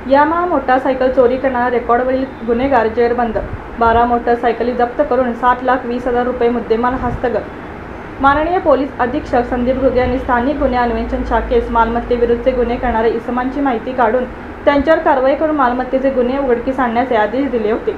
Yamaha motorcycle चोरी करणारा रेकॉर्डवरील गुन्हेगार जेरबंद। 12 मोटारसायकली जप्त करून 7,20,000 रुपये मुद्देमाल हस्तगत। माननीय पोलीस अधीक्षक संदीप घुगे यांनी स्थानिक गुन्हे अन्वेषण शाखेस मालमत्तेविरुद्धचे गुन्हे करणारे इसमांची माहिती काढून त्यांच्यावर कारवाई करून मालमत्तेचे गुन्हे उघडकीस आणण्याचे आदेश दिले होते।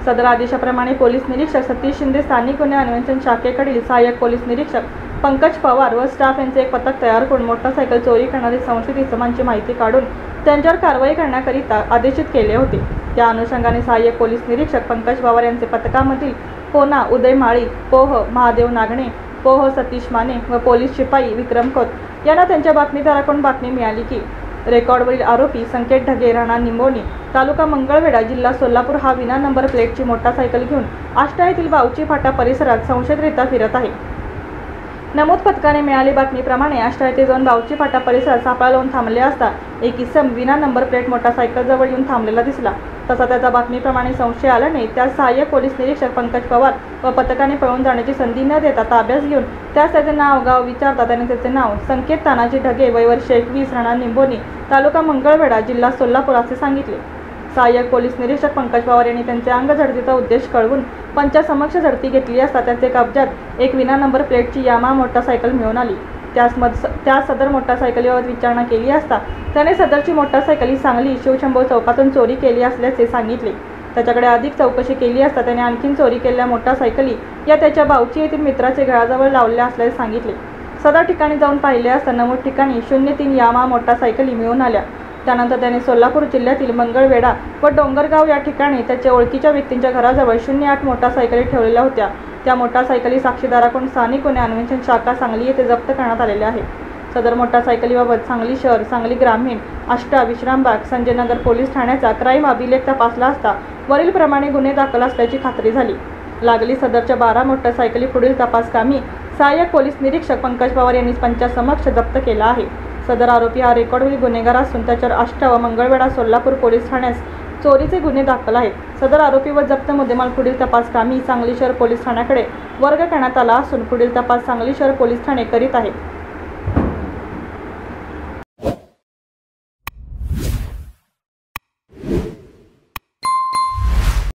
सदर आदेशाप्रमाणे पोलीस निरीक्षक सतीश शिंदे, स्थानिक गुन्हे अन्वेषण शाखेकडील सहाय्यक पोलीस निरीक्षक पंकज पवार व स्टाफ यांचे एक पथक तयार करून मोटारसायकल चोरी करणारे संशयित इसमांची माहिती काढून त्यांच्यावर कारवाई करण्याकरिता आदेशित केले होते। त्या अनुषंगाने सहाय्यक पोलीस निरीक्षक पंकज पवार यांचे पथकामधील पोना उदय माळी, पोह महादेव नागणे, पोह सतीश माने व पोलीस शिपाई विक्रम खोत यांना त्यांच्या बातमीदाराकडून बातमी मिळाली की रेकॉर्डवरील आरोपी संकेत ढगे, राहणार निंबोनी, तालुका मंगळवेढा, जिल्हा सोलापूर हा विना नंबर प्लेटची मोटारसायकल घेऊन आष्टा येथील बावची फाटा परिसरात संशयितरित्या फिरत आहे। नमूद पथकाने मिळाली बातमीप्रमाणे आष्टा येथे जाऊन बावची फाटा परिसरात सापळा लावून थांबले असता एक इसम विना नंबर प्लेट मोटारसायकल जवळ येऊन थांबलेला दिसला। तसा त्याचा बातमीप्रमाणे संशय आल्याने त्यास सहाय्यक पोलीस निरीक्षक पंकज पवार व पथकाने पळून जाण्याची संधी न देता ताब्यात घेऊन त्यास त्याचे नाव गाव विचारता त्याने त्याचे नाव संकेत तानाजी ढगे, वय वर्ष 21, राहणार निंबोनी, तालुका मंगळवेढा, जिल्हा सोलापूर असे सांगितले। सहाय्यक पोलीस निरीक्षक पंकज पवार यांनी त्यांचे अंग झडतीचा उद्देश कळवून पंचासमक्ष झडती घेतली असता त्यांचे कब्जात एक विना नंबर प्लेटची यामा मोटारसायकल मिळून आली। त्यास सदर मोटारसायकलीबाबत विचारणा केली असता त्याने सदरची मोटारसायकल सांगली शिवशंभो चौकातून चोरी केली असल्याचे सांगितले। त्याच्याकडे अधिक चौकशी केली असता त्याने आणखीन चोरी केलेल्या मोटारसायकली या त्याच्या बावची येथील मित्राचे घराजवळ लावल्या असल्याचे सांगितले। सदर ठिकाणी जाऊन पाहिले असता नमूद ठिकाणी 03 यामा मोटारसायकली मिळून आल्या। त्यानंतर त्याने सोलापूर जिल्ह्यातील मंगळवेढा व डोंगरगाव या ठिकाणी त्याच्या ओळखीच्या व्यक्तींच्या घराजवळ 08 मोटारसायकली ठेवलेल्या होत्या। त्या मोटारसायकली साक्षीदाराकडून स्थानिक गुन्हे अन्वेषण शाखा सांगली येथे जप्त करण्यात आलेल्या आहेत। सदर मोटारसायकलीबाबत सांगली शहर, सांगली ग्रामीण, आष्टा, विश्रामबाग, संजयनगर पोलीस ठाण्याचा क्राईम अभिलेख तपासला असता वरील प्रमाणे गुन्हे दाखल असल्याची खात्री झाली। लागली सदरच्या 12 मोटारसायकली पुढील तपासकामी सहाय्यक पोलीस निरीक्षक पंकज पवार यांनी पंचासमक्ष जप्त केला आहे। सदर आरोपी हा रेकॉर्डवरील गुन्हेगार असून त्याच्यावर आष्टा व मंगळवेढा सोलापूर पोलीस ठाण्यास चोरीचे गुन्हे दाखल आहेत। सदर आरोपी व जप्त मुद्देमाल पुढील तपास कामी सांगली शहर पोलीस ठाण्याकडे वर्ग करण्यात आला असून पुढील तपास सांगली शहर पोलीस ठाणे करीत आहे।